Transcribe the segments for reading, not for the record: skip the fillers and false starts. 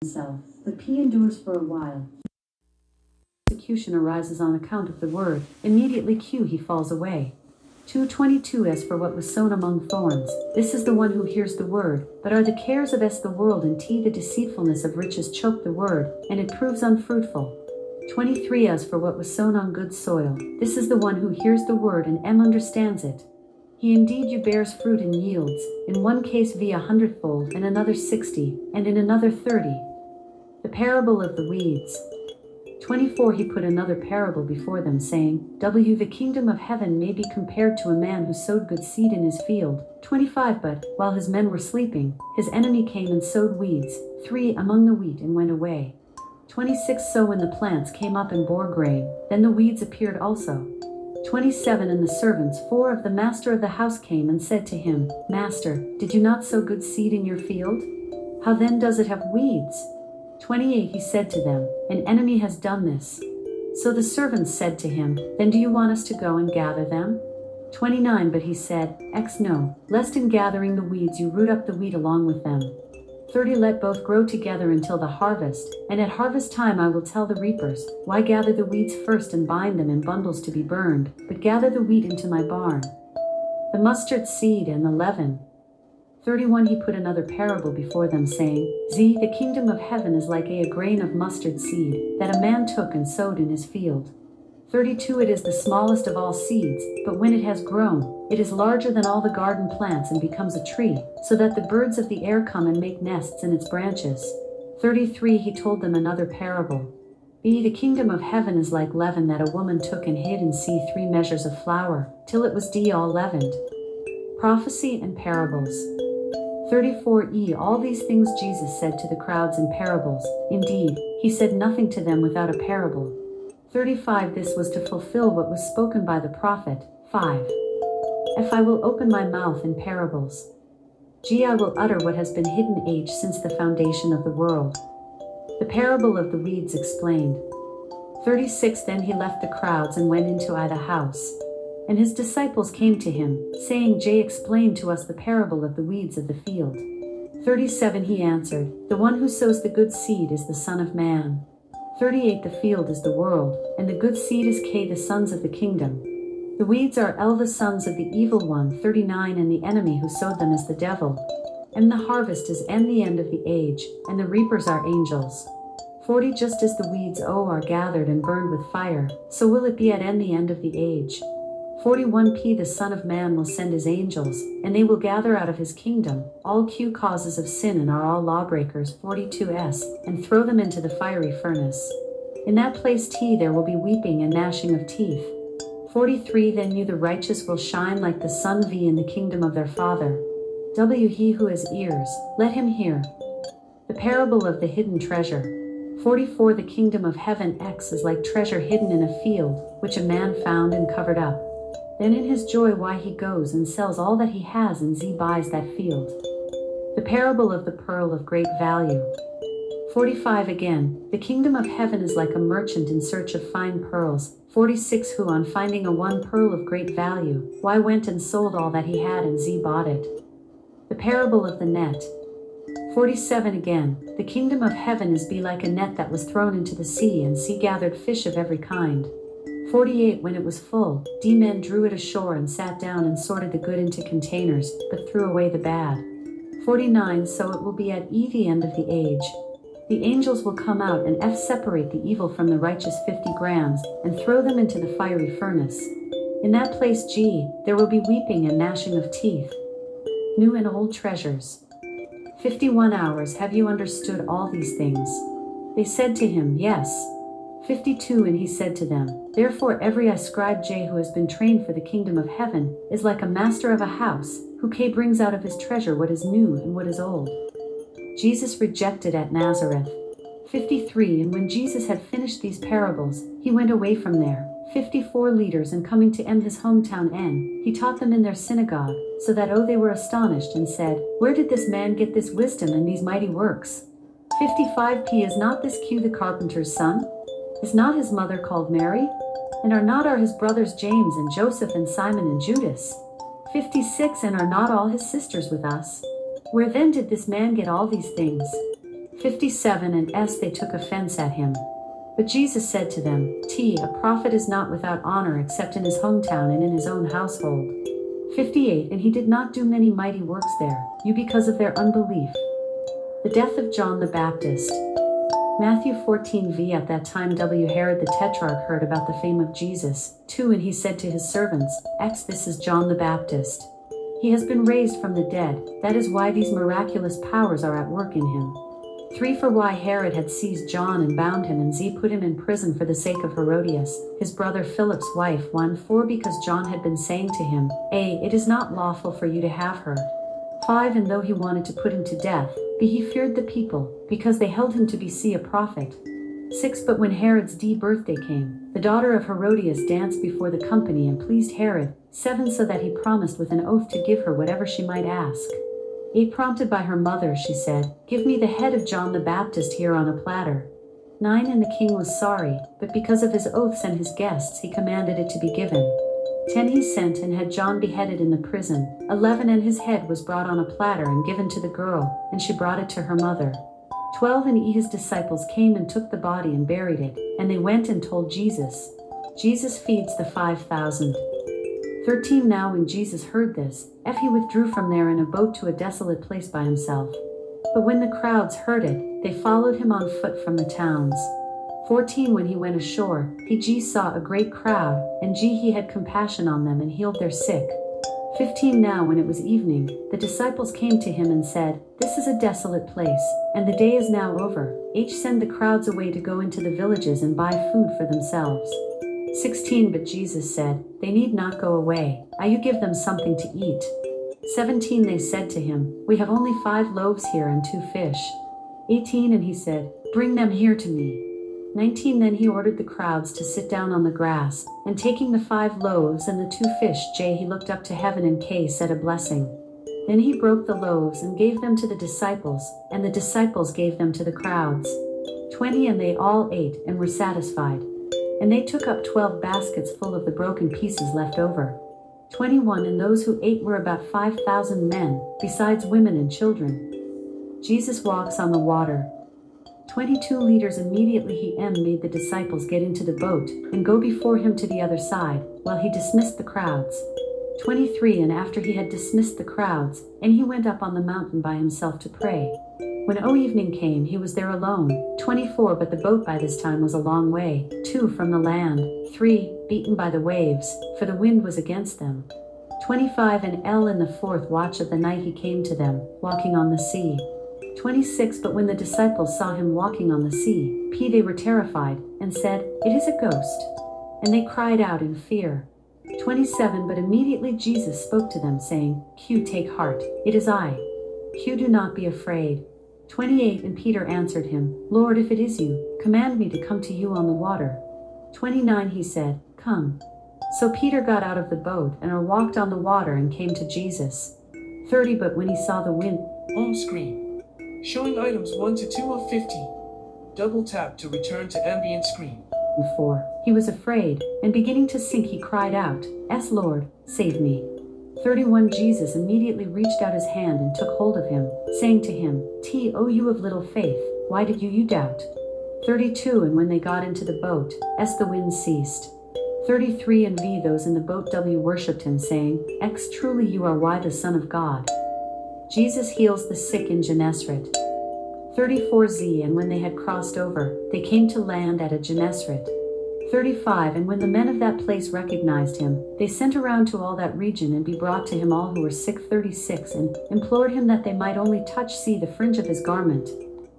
himself, but P endures for a while. Persecution arises on account of the word, immediately Q he falls away. 2:22 As for what was sown among thorns, this is the one who hears the word, but are the cares of the world and the deceitfulness of riches choke the word, and it proves unfruitful. 23 As for what was sown on good soil, this is the one who hears the word and understands it. He indeed you bears fruit and yields, in one case 100-fold, in another 60, and in another 30. The parable of the weeds. 24 He put another parable before them, saying, the kingdom of heaven may be compared to a man who sowed good seed in his field. 25 But, while his men were sleeping, his enemy came and sowed weeds, 3 among the wheat, and went away. 26 So when the plants came up and bore grain, then the weeds appeared also. 27 And the servants 4 of the master of the house came and said to him, Master, did you not sow good seed in your field? How then does it have weeds? 28 He said to them, An enemy has done this. So the servants said to him, Then do you want us to go and gather them? 29 But he said, No, lest in gathering the weeds you root up the wheat along with them. 30 Let both grow together until the harvest, and at harvest time I will tell the reapers, Why gather the weeds first and bind them in bundles to be burned, but gather the wheat into my barn. The mustard seed and the leaven. 31 He put another parable before them, saying, the kingdom of heaven is like a grain of mustard seed, that a man took and sowed in his field. 32 It is the smallest of all seeds, but when it has grown, it is larger than all the garden plants and becomes a tree, so that the birds of the air come and make nests in its branches. 33 He told them another parable. The kingdom of heaven is like leaven that a woman took and hid in 3 measures of flour, till it was all leavened. Prophecy and parables. 34 All these things Jesus said to the crowds in parables. Indeed, he said nothing to them without a parable. 35 This was to fulfill what was spoken by the prophet. 5 If I will open my mouth in parables. I will utter what has been hidden since the foundation of the world. The parable of the weeds explained. 36 Then he left the crowds and went into the house. And his disciples came to him, saying, Explain to us the parable of the weeds of the field. 37 He answered, The one who sows the good seed is the Son of Man. 38 The field is the world, and the good seed is the sons of the kingdom. The weeds are the sons of the evil one. 39 And the enemy who sowed them is the devil. And the harvest is the end of the age, and the reapers are angels. 40 Just as the weeds are gathered and burned with fire, so will it be at the end of the age. 41 The Son of Man will send his angels, and they will gather out of his kingdom all causes of sin and are all lawbreakers. 42 And throw them into the fiery furnace. In that place there will be weeping and gnashing of teeth. 43 Then you the righteous will shine like the sun in the kingdom of their Father. He who has ears, let him hear. The parable of the hidden treasure. 44 The kingdom of heaven is like treasure hidden in a field, which a man found and covered up. Then in his joy he goes and sells all that he has and buys that field. The parable of the pearl of great value. 45 Again, the kingdom of heaven is like a merchant in search of fine pearls. 46 Who on finding one pearl of great value, went and sold all that he had and bought it. The parable of the net. 47 Again, the kingdom of heaven is like a net that was thrown into the sea and gathered fish of every kind. 48 When it was full, men drew it ashore and sat down and sorted the good into containers, but threw away the bad. 49 So it will be at the end of the age. The angels will come out and separate the evil from the righteous 50 grams, and throw them into the fiery furnace. In that place there will be weeping and gnashing of teeth. New and old treasures. 51 Hours Have you understood all these things? They said to him, Yes. 52 And he said to them, Therefore every scribe who has been trained for the kingdom of heaven is like a master of a house, who brings out of his treasure what is new and what is old. Jesus rejected at Nazareth. 53 And when Jesus had finished these parables, he went away from there. 54 Leaders and coming to his hometown he taught them in their synagogue, so that they were astonished and said, Where did this man get this wisdom and these mighty works? 55 Is not this the carpenter's son? Is not his mother called Mary? And are not his brothers James and Joseph and Simon and Judas? 56 And are not all his sisters with us? Where then did this man get all these things? 57 and s they took offense at him. But Jesus said to them, a prophet is not without honor except in his hometown and in his own household. 58 And he did not do many mighty works there, because of their unbelief. The death of John the Baptist. Matthew 14v At that time Herod the Tetrarch heard about the fame of Jesus. 2 And he said to his servants, This is John the Baptist. He has been raised from the dead, that is why these miraculous powers are at work in him. 3 For why Herod had seized John and bound him, and put him in prison for the sake of Herodias, his brother Philip's wife. 4 Because John had been saying to him, it is not lawful for you to have her. 5 And though he wanted to put him to death, he feared the people, because they held him to be a prophet. 6 But when Herod's birthday came, the daughter of Herodias danced before the company and pleased Herod. 7 So that he promised with an oath to give her whatever she might ask. 8 Prompted by her mother, she said, Give me the head of John the Baptist here on a platter. 9 And the king was sorry, but because of his oaths and his guests he commanded it to be given. 10 He sent and had John beheaded in the prison. 11 And his head was brought on a platter and given to the girl, and she brought it to her mother. 12 And his disciples came and took the body and buried it, and they went and told Jesus. Jesus feeds the 5,000. 13 Now when Jesus heard this, he withdrew from there in a boat to a desolate place by himself. But when the crowds heard it, they followed him on foot from the towns. 14 When he went ashore, he saw a great crowd, and he had compassion on them and healed their sick. 15 Now when it was evening, the disciples came to him and said, This is a desolate place, and the day is now over. Send the crowds away to go into the villages and buy food for themselves. 16 But Jesus said, They need not go away, you give them something to eat. 17 They said to him, We have only 5 loaves here and 2 fish. 18 And he said, Bring them here to me. 19 Then he ordered the crowds to sit down on the grass, and taking the 5 loaves and the 2 fish, he looked up to heaven and said a blessing. Then he broke the loaves and gave them to the disciples, and the disciples gave them to the crowds. 20 And they all ate and were satisfied. And they took up 12 baskets full of the broken pieces left over. 21 And those who ate were about 5,000 men, besides women and children. Jesus walks on the water. 22 Leaders Immediately he made the disciples get into the boat, and go before him to the other side, while he dismissed the crowds. 23 And after he had dismissed the crowds, he went up on the mountain by himself to pray. When evening came he was there alone. 24 But the boat by this time was a long way, 2 from the land. 3 Beaten by the waves, for the wind was against them. 25 And in the 4th watch of the night he came to them, walking on the sea. 26 But when the disciples saw him walking on the sea, they were terrified, and said, It is a ghost. And they cried out in fear. 27 But immediately Jesus spoke to them, saying, Take heart, it is I. Do not be afraid. 28 And Peter answered him, Lord, if it is you, command me to come to you on the water. 29 He said, Come. So Peter got out of the boat and walked on the water and came to Jesus. 30 But when he saw the wind, home screen, showing items 1 to 2 of 50. Double tap to return to ambient screen. 4 He was afraid, and beginning to sink he cried out, Lord, save me. 31 Jesus immediately reached out his hand and took hold of him, saying to him, O you of little faith, why did you doubt? 32 And when they got into the boat, the wind ceased. 33 And those in the boat worshipped him, saying, Truly you are the Son of God. Jesus heals the sick in Gennesaret. 34 And when they had crossed over, they came to land at Gennesaret. 35 And when the men of that place recognized him, they sent around to all that region and brought to him all who were sick. 36 And implored him that they might only touch the fringe of his garment.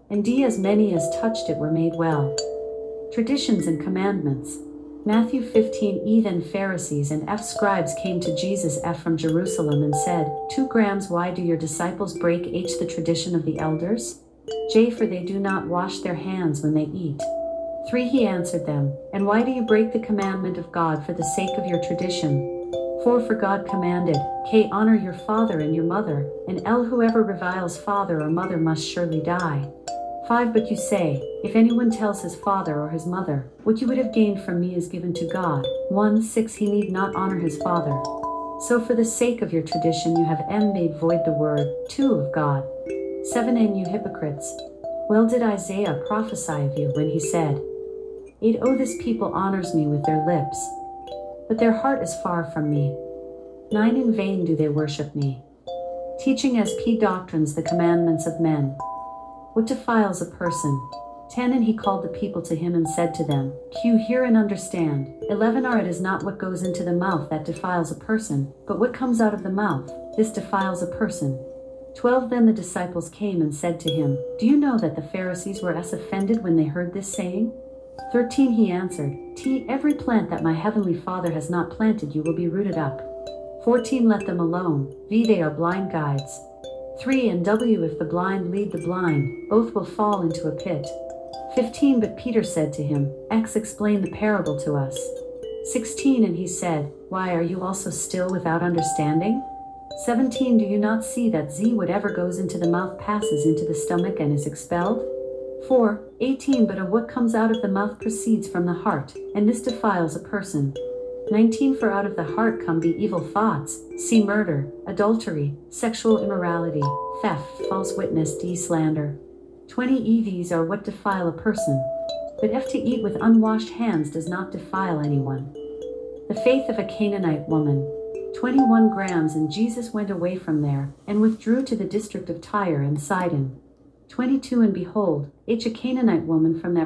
And as many as touched it were made well. Traditions and commandments. Matthew 15 Then Pharisees and scribes came to Jesus from Jerusalem and said, 2 grams Why do your disciples break the tradition of the elders? For they do not wash their hands when they eat. 3 He answered them, And why do you break the commandment of God for the sake of your tradition? 4 For God commanded, Honor your father and your mother, and whoever reviles father or mother must surely die. 5 But you say, If anyone tells his father or his mother, What you would have gained from me is given to God. 1 6 He need not honor his father. So for the sake of your tradition you have made void the word, 2 of God. 7 And you hypocrites, Well did Isaiah prophesy of you when he said, 8 Oh, this people honors me with their lips, but their heart is far from me. 9 In vain do they worship me, teaching as doctrines the commandments of men. What defiles a person? 10 And he called the people to him and said to them, Hear and understand. 11 It is not what goes into the mouth that defiles a person, but what comes out of the mouth, this defiles a person. 12 Then the disciples came and said to him, Do you know that the Pharisees were as offended when they heard this saying? 13 He answered, Every plant that my heavenly Father has not planted you will be rooted up. 14 Let them alone, they are blind guides. 3 And if the blind lead the blind, both will fall into a pit. 15 But Peter said to him, Explain the parable to us. 16 And he said, Why are you also still without understanding? 17 Do you not see that whatever goes into the mouth passes into the stomach and is expelled? 4. 18 But of what comes out of the mouth proceeds from the heart, and this defiles a person. 19 For out of the heart come the evil thoughts, see murder, adultery, sexual immorality, theft, false witness, slander. 20 These are what defile a person. But if to eat with unwashed hands does not defile anyone. The faith of a Canaanite woman. 21 grams And Jesus went away from there, and withdrew to the district of Tyre and Sidon. 22 And behold, a Canaanite woman from that